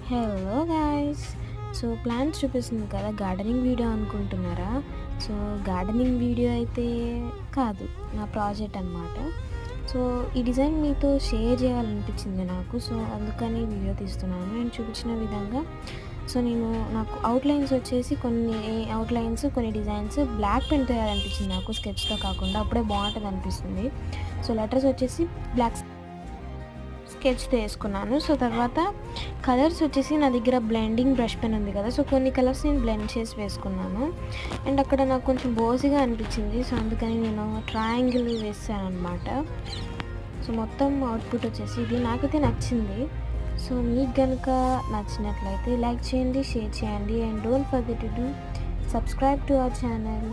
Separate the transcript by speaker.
Speaker 1: Hello guys. So plants చూపిస్తుంది కదా, gardening video అనుకుంటున్నారా? సో గార్డెనింగ్ వీడియో అయితే కాదు, నా ప్రాజెక్ట్ అనమాట. సో ఈ డిజైన్ మీతో షేర్ చేయాలనిపించింది నాకు. సో అందుకని వీడియో తీస్తున్నాను. నేను చూపించిన విధంగా నాకు అవుట్లైన్స్ వచ్చేసి కొన్ని అవుట్లైన్స్, కొన్ని డిజైన్స్ బ్లాక్ పెన్తో వేయాలనిపించింది నాకు, స్కెచ్తో కాకుండా. అప్పుడే బాగుంటుంది అనిపిస్తుంది. సో లెటర్స్ వచ్చేసి బ్లాక్ స్కెచ్తో వేసుకున్నాను. సో తర్వాత కలర్స్ వచ్చేసి నా దగ్గర బ్లెండింగ్ బ్రష్ పెన్ ఉంది కదా, సో కొన్ని కలర్స్ నేను బ్లెండ్ చేసి వేసుకున్నాను. అండ్ అక్కడ నాకు కొంచెం బోసిగా అనిపించింది, సో అందుకని నేను ట్రయాంగిల్ వేసాను అనమాట. సో మొత్తం అవుట్పుట్ వచ్చేసి ఇది నాకైతే నచ్చింది. సో మీకు కనుక నచ్చినట్లయితే లైక్ చేయండి, షేర్ చేయండి, and don't forget to do subscribe to our channel.